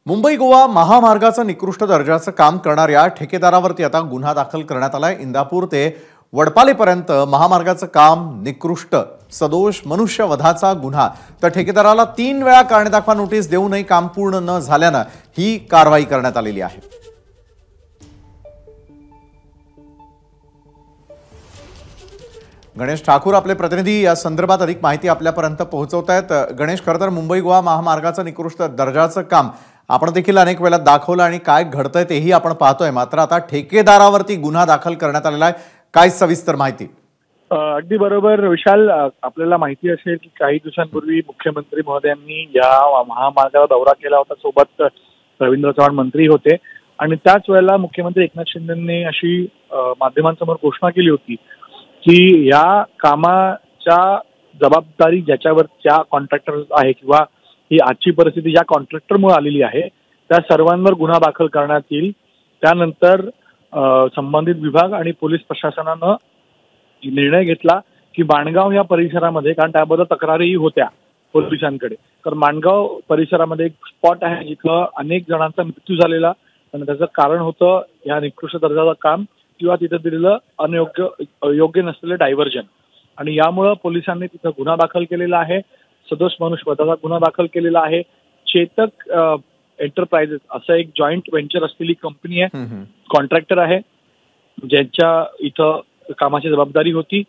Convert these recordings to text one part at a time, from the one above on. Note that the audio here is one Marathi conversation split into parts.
मुंबई गोवा महामार्गाचं निकृष्ट दर्जाचं काम करणाऱ्या ठेकेदारावरती आता गुन्हा दाखल करण्यात आलाय। इंदापूर ते वडपालेपर्यंत महामार्गाचं काम निकृष्ट, सदोष मनुष्यवधाचा गुन्हा। तर ठेकेदाराला 3 वेळा कारणे दाखवा नोटीस देऊनही काम पूर्ण न झाल्यानं ही कारवाई करण्यात आलेली आहे। गणेश ठाकूर आपले प्रतिनिधी या संदर्भात अधिक माहिती आपल्यापर्यंत पोहोचवतायत। गणेश, खरं तर मुंबई गोवा महामार्गाचं निकृष्ट दर्जाचं काम आपण देखील अनेक वेळा दाखवलं आणि काय घडतंय तेही आपण पाहतोय, मात्र आता ठेकेदारावरती गुन्हा दाखल करण्यात आलेला आहे। काय सविस्तर माहिती? अगदी बरोबर विशाल, आपल्याला माहिती असेल की काही दिवसांपूर्वी मुख्यमंत्री महोदयांनी या महामार्गावर दौरा केला होता। सोबत रवींद्र चव्हाण मंत्री होते आणि त्याच वेळेला मुख्यमंत्री एकनाथ शिंदेंनी अशी माध्यमांसमोर घोषणा केली होती की या कामाच्या जबाबदारी ज्याच्यावर ज्या कॉन्ट्रॅक्टर आहे किंवा ही आजची परिस्थिती ज्या कॉन्ट्रॅक्टरमुळे आलेली आहे त्या सर्वांवर गुन्हा दाखल करण्यात येईल। त्यानंतर संबंधित विभाग आणि पोलीस प्रशासनानं निर्णय घेतला की माणगाव या परिसरामध्ये, कारण त्याबद्दल तक्रारीही होत्या पोलिसांकडे, तर माणगाव परिसरामध्ये एक स्पॉट आहे जिथं अनेक जणांचा मृत्यू झालेला आणि त्याचं कारण होतं या निकृष्ट दर्जाचं काम किंवा तिथे दिलेलं योग्य नसलेलं डायव्हर्जन। आणि यामुळे पोलिसांनी तिथं गुन्हा दाखल केलेला आहे, सदोष मनुष्यवधाचा गुन्हा दाखल केलेला आहे। चेतक एंटरप्राइजेस असं एक जॉईंट व्हेंचर असलेली कंपनी आहे, कॉन्ट्रॅक्टर आहे, ज्यांच्या इथं कामाची जबाबदारी होती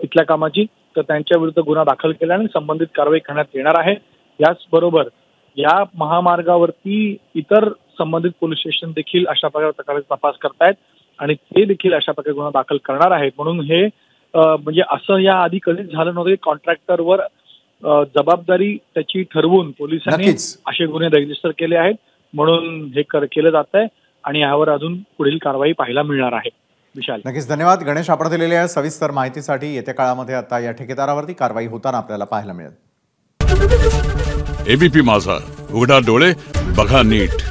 इथल्या कामाची, तर त्यांच्या विरुद्ध गुन्हा दाखल केला आणि संबंधित कारवाई करण्यात येणार आहे। याचबरोबर या महामार्गावरती इतर संबंधित पोलीस स्टेशन देखील अशा प्रकारे तपास करतायत आणि ते देखील अशा प्रकारे गुन्हा दाखल करणार आहेत। म्हणून हे म्हणजे असं या आधी कधीच झालं नव्हतं की कॉन्ट्रॅक्टरवर जबाबदारी त्याची ठरवून पोलिसांनी असे गुन्हे रजिस्टर केले आहेत। म्हणून हे केलं जात आहे आणि यावर अजून पुढील कारवाई पाहायला मिळणार आहे। विशाल, नक्कीच धन्यवाद गणेश, आपण दिलेल्या सविस्तर माहितीसाठी। येत्या काळामध्ये आता या ठेकेदारावरती कारवाई होताना आपल्याला पाहायला मिळेल। एबीपी माझा, उघडा डोळे बघा नीट।